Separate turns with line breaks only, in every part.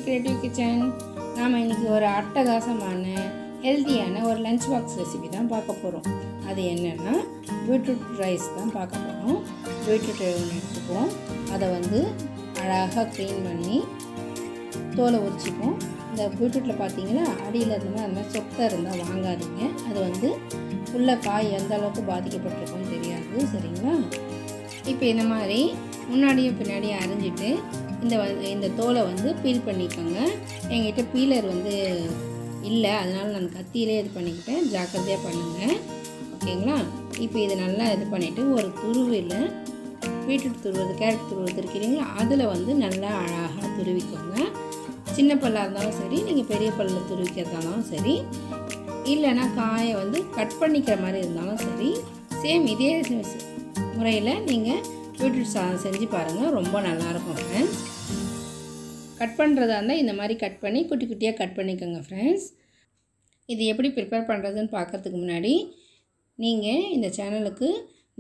Creative kitchen. நாம் இன்றைக்கி ஒரு அட்டகாசமான ஹெல்த்தியான ஒரு லஞ்ச் பாக்ஸ் ரெசிபி தான் பார்க்க போகிறோம். அது என்னென்னா பீட்ரூட் ரைஸ் தான் பார்க்க போகிறோம். பீட்ரூட் எடுத்துப்போம், அதை அழகாக க்ளீன் பண்ணி தோலை உரிச்சிப்போம். இந்த பீட்ரூட்டில் பார்த்தீங்கன்னா அடியில் இருந்தால் அந்த மாதிரி சொத்தை இருந்தால் வாங்காதீங்க. அது உள்ள காய் எந்த அளவுக்கு பாதிக்கப்பட்டிருக்கும்னு தெரியாது, சரிங்களா? இப்போ இந்த மாதிரி முன்னாடியும் பின்னாடியும் அரிஞ்சிட்டு இந்த தோலை பீல் பண்ணிக்கோங்க. என்கிட்ட பீலர் இல்லை, அதனால் நான் கத்தியிலே இது பண்ணிக்கிட்டேன். ஜாக்கிரதையாக பண்ணுங்கள், ஓகேங்களா? இப்போ இது நல்லா இது பண்ணிவிட்டு ஒரு துருவில் பீட்ரூட் துருவது, கேரட் துருவது இருக்கிறீங்களா, அதில் நல்லா அழகாக துருவிக்கோங்க. சின்ன பல்லாக இருந்தாலும் சரி, நீங்கள் பெரிய பல்லில் துருவிக்கிறதா இருந்தாலும் சரி, இல்லைன்னா காயை கட் பண்ணிக்கிற மாதிரி இருந்தாலும் சரி, சேம் இதே முறையில் நீங்கள் பீட்ரூட் சாதம் செஞ்சு பாருங்கள், ரொம்ப நல்லாயிருக்கும் ஃப்ரெண்ட்ஸ். கட் பண்ணுறதா இருந்தால் இந்த மாதிரி கட் பண்ணி குட்டி குட்டியாக கட் பண்ணிக்கோங்க ஃப்ரெண்ட்ஸ். இது எப்படி ப்ரிப்பேர் பண்ணுறதுன்னு பார்க்குறதுக்கு முன்னாடி நீங்கள் இந்த சேனலுக்கு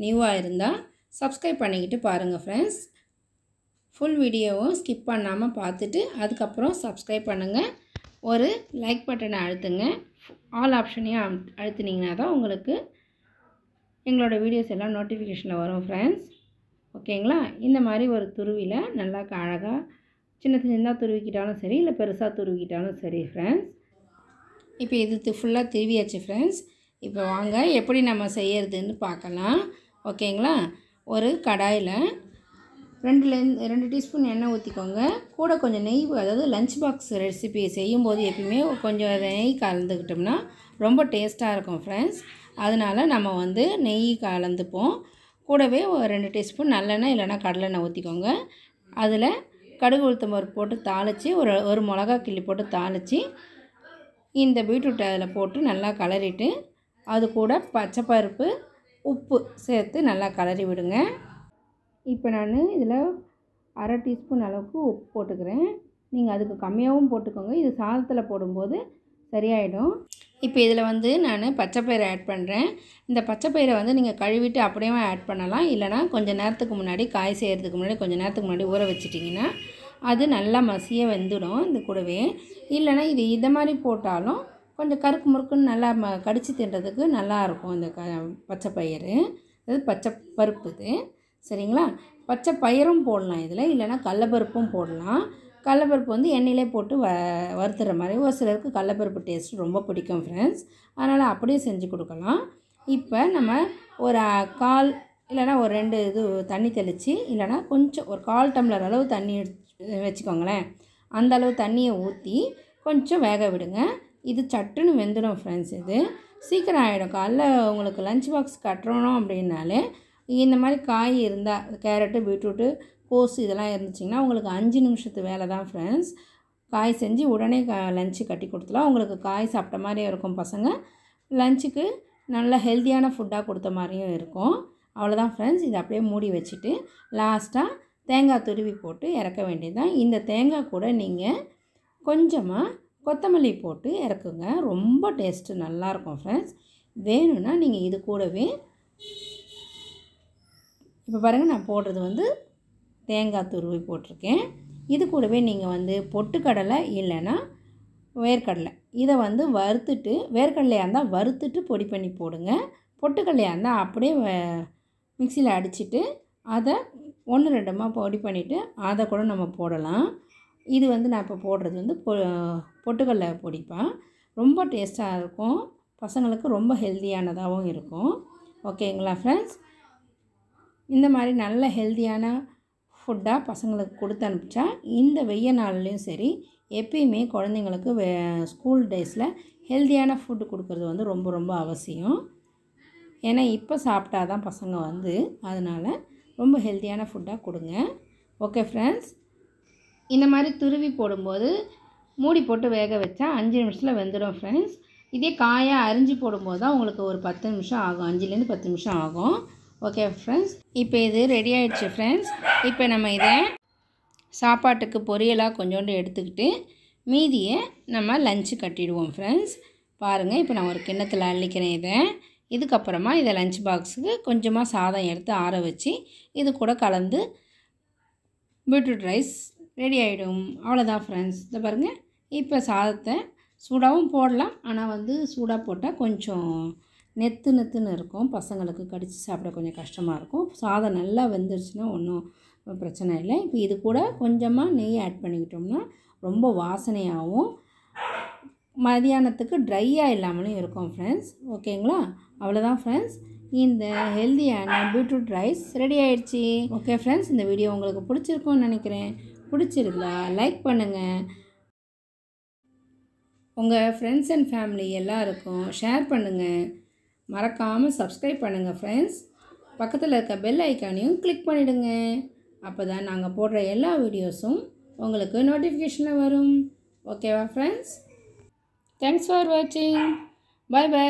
நியூவாக இருந்தால் சப்ஸ்கிரைப் பண்ணிக்கிட்டு பாருங்கள் ஃப்ரெண்ட்ஸ். ஃபுல் வீடியோவும் ஸ்கிப் பண்ணாமல் பார்த்துட்டு அதுக்கப்புறம் சப்ஸ்கிரைப் பண்ணுங்கள். ஒரு லைக் பட்டனை அழுத்துங்க. ஆல் ஆப்ஷனையும் அழுத்துனீங்கன்னா தான் உங்களுக்கு எங்களோட வீடியோஸ் எல்லாம் நோட்டிஃபிகேஷனில் வரும் ஃப்ரெண்ட்ஸ், ஓகேங்களா? இந்த மாதிரி ஒரு துருவியில் நல்லா அழகாக சின்னதாக துருவிக்கிட்டாலும் சரி, இல்லை பெருசாக துருவிக்கிட்டாலும் சரி ஃப்ரெண்ட்ஸ். இப்போ இது ஃபுல்லாக துருவியாச்சு ஃப்ரெண்ட்ஸ். இப்போ வாங்க எப்படி நம்ம செய்யறதுன்னு பார்க்கலாம், ஓகேங்களா? ஒரு கடாயில் 2 டீஸ்பூன் எண்ணெய் ஊற்றிக்கோங்க. கூட கொஞ்சம் நெய், அதாவது லஞ்ச் பாக்ஸ் ரெசிபி செய்யும்போது எப்பயுமே கொஞ்சம் நெய் கலந்துக்கிட்டோம்னா ரொம்ப டேஸ்ட்டாக இருக்கும் ஃப்ரெண்ட்ஸ். அதனால் நம்ம நெய் கலந்துப்போம். கூடவே ஒரு 2 டீஸ்பூன் நல்லெண்ணெய் இல்லைனா கடலெண்ணெய் ஊற்றிக்கோங்க. அதில் கடுகு உளுத்தம் பருப்பு போட்டு தாளித்து ஒரு மிளகா கிள்ளி போட்டு தாளித்து இந்த பீட்ரூட்டை அதில் போட்டு நல்லா கலரிட்டு அது கூட பச்சைப்பருப்பு, உப்பு சேர்த்து நல்லா கலரி விடுங்க. இப்போ நான் இதில் 1/2 டீஸ்பூன் அளவுக்கு உப்பு போட்டுக்கிறேன். நீங்கள் அதுக்கு கம்மியாகவும் போட்டுக்கோங்க, இது சாதத்தில் போடும்போது சரியாயிடும். இப்போ இதில் நான் பச்சைப்பயிரை ஆட் பண்ணுறேன். இந்த பச்சைப்பயிரை நீங்கள் கழுவிட்டு அப்படியே ஆட் பண்ணலாம். இல்லைனா கொஞ்சம் நேரத்துக்கு முன்னாடி, காய் செய்கிறதுக்கு முன்னாடி கொஞ்சம் நேரத்துக்கு முன்னாடி ஊற வச்சிட்டிங்கன்னா அது நல்லா மசிய வெந்துடும் இந்த கூடவே. இல்லைனா இதை மாதிரி போட்டாலும் கொஞ்சம் கருக்கு முறுக்குன்னு நல்லா கடிச்சு தின்றதுக்கு நல்லாயிருக்கும் இந்த பச்சைப்பயிறு, அதாவது பச்சை பருப்பு இது, சரிங்களா? பச்சை பயிரும் போடலாம் இதில், இல்லைனா கடலப்பருப்பும் போடலாம். கடலப்பருப்பு எண்ணெயிலே போட்டு வறுத்துற மாதிரி. ஒரு சிலருக்கு கடலப்பருப்பு டேஸ்ட் ரொம்ப பிடிக்கும் ஃப்ரெண்ட்ஸ், அதனால் அப்படியே செஞ்சு கொடுக்கலாம். இப்போ நம்ம ஒரு 1/4 இல்லைனா ஒரு 2 இது தண்ணி தெளித்து, இல்லைனா கொஞ்சம் ஒரு 1/4 டம்ளர் அளவு தண்ணி வச்சுக்கோங்களேன். அந்த அளவு தண்ணியை ஊற்றி கொஞ்சம் வேக விடுங்க. இது சட்டுன்னு வெந்துடும் ஃப்ரெண்ட்ஸ். இது சீக்கிரம் ஆகிடும். காலைல உங்களுக்கு லஞ்ச் பாக்ஸ் கட்டுறோம் அப்படின்னாலே இந்த மாதிரி காய் இருந்தால், கேரட்டு, பீட்ரூட்டு, கோஸ் இதெல்லாம் இருந்துச்சிங்கன்னா உங்களுக்கு 5 நிமிஷத்து வேலை தான் ஃப்ரெண்ட்ஸ். காய் செஞ்சு உடனே லஞ்சு கட்டி கொடுத்துலாம். உங்களுக்கு காய் சாப்பிட்ட மாதிரியும் இருக்கும், பசங்க லஞ்சுக்கு நல்ல ஹெல்த்தியான ஃபுட்டாக கொடுத்த மாதிரியும் இருக்கும். அவ்வளோதான் ஃப்ரெண்ட்ஸ். இதை அப்படியே மூடி வச்சுட்டு லாஸ்ட்டாக தேங்காய் துருவி போட்டு இறக்க வேண்டியது தான். இந்த தேங்காய் கூட நீங்கள் கொஞ்சமாக கொத்தமல்லி போட்டு இறக்குங்க, ரொம்ப டேஸ்ட்டு நல்லாயிருக்கும் ஃப்ரெண்ட்ஸ். வேணும்னா நீங்கள் இது கூடவே, இப்போ பாருங்கள் நான் போடுறது தேங்காய் துருவி போட்டிருக்கேன். இது கூடவே நீங்கள் பொட்டுக்கடலை இல்லைன்னா வேர்க்கடலை, இதை வறுத்துட்டு, வேர்க்கடலையாக இருந்தால் வறுத்துட்டு பொடி பண்ணி போடுங்க. பொட்டுக்கடலையாக இருந்தால் அப்படியே மிக்சியில் அடிச்சுட்டு அதை 1-2 பொடி பண்ணிவிட்டு அதை கூட நம்ம போடலாம். இது நான் இப்போ போடுறது பொட்டுக்கடலை பொடிப்பா, ரொம்ப டேஸ்ட்டாக இருக்கும், பசங்களுக்கு ரொம்ப ஹெல்த்தியானதாகவும் இருக்கும், ஓகேங்களா ஃப்ரெண்ட்ஸ்? இந்த மாதிரி நல்ல ஹெல்த்தியான ஃபுட்டாக பசங்களுக்கு கொடுத்து அனுப்பிச்சா இந்த வெய்ய நாள்லேயும் சரி, எப்பயுமே குழந்தைங்களுக்கு ஸ்கூல் டேஸில் ஹெல்த்தியான ஃபுட்டு கொடுக்குறது ரொம்ப ரொம்ப அவசியம். ஏன்னா இப்போ சாப்பிட்டா தான் பசங்க அதனால் ரொம்ப ஹெல்த்தியான ஃபுட்டாக கொடுங்க, ஓகே ஃப்ரெண்ட்ஸ்? இந்த மாதிரி துருவி போடும்போது மூடி போட்டு வேக வச்சா 5 நிமிஷத்தில் வெந்துடும் ஃப்ரெண்ட்ஸ். இதே காயாக அரிஞ்சு போடும்போது தான் உங்களுக்கு ஒரு 10 நிமிஷம் ஆகும், 5லேருந்து 10 நிமிஷம் ஆகும், ஓகே ஃப்ரெண்ட்ஸ்? இப்போ இது ரெடி ஆகிடுச்சு ஃப்ரெண்ட்ஸ். இப்போ நம்ம இதை சாப்பாட்டுக்கு பொரியலாக கொஞ்சோண்டு எடுத்துக்கிட்டு மீதியை நம்ம லஞ்சு கட்டிடுவோம் ஃப்ரெண்ட்ஸ். பாருங்கள், இப்போ நான் ஒரு கிண்ணத்தில் அள்ளிக்கிறேன். இதுக்கப்புறமா இதை லஞ்ச் பாக்ஸுக்கு கொஞ்சமாக சாதம் எடுத்து ஆற வச்சு இது கூட கலந்து பீட்ரூட் ரைஸ் ரெடி ஆகிடும். அவ்வளோதான் ஃப்ரெண்ட்ஸ். இதை பாருங்கள். இப்போ சாதத்தை சூடாகவும் போடலாம், ஆனால் வந்து சூடாக போட்டால் கொஞ்சம் நெத்துன்னு இருக்கும், பசங்களுக்கு கடித்து சாப்பிட கொஞ்சம் கஷ்டமாக இருக்கும். சாதம் நல்லா வெந்துருச்சுன்னா ஒன்றும் பிரச்சனை இல்லை. இப்போ இது கூட கொஞ்சமாக நெய் ஆட் பண்ணிக்கிட்டோம்னா ரொம்ப வாசனையாகவும் மதியானத்துக்கு ட்ரையாக இல்லாமலும் இருக்கும் ஃப்ரெண்ட்ஸ். ஓகேங்களா? அவ்வளோதான் ஃப்ரெண்ட்ஸ். இந்த ஹெல்தியான பீட்ரூட் ரைஸ் ரெடி ஆயிடுச்சு. ஓகே ஃப்ரெண்ட்ஸ், இந்த வீடியோ உங்களுக்கு பிடிச்சிருக்கும்னு நினைக்கிறேன். பிடிச்சிருந்தா லைக் பண்ணுங்கள், உங்கள் ஃப்ரெண்ட்ஸ் அண்ட் ஃபேமிலி எல்லாருக்கும் ஷேர் பண்ணுங்கள். மறக்காமல் சப்ஸ்கிரைப் பண்ணுங்கள் ஃப்ரெண்ட்ஸ். பக்கத்தில் இருக்க பெல் ஐக்கானையும் கிளிக் பண்ணிவிடுங்க. அப்போ தான் நாங்கள் போடுற எல்லா வீடியோஸும் உங்களுக்கு நோட்டிஃபிகேஷனில் வரும். ஓகேவா ஃப்ரெண்ட்ஸ்? தேங்க்ஸ் ஃபார் வாட்சிங். Bye by.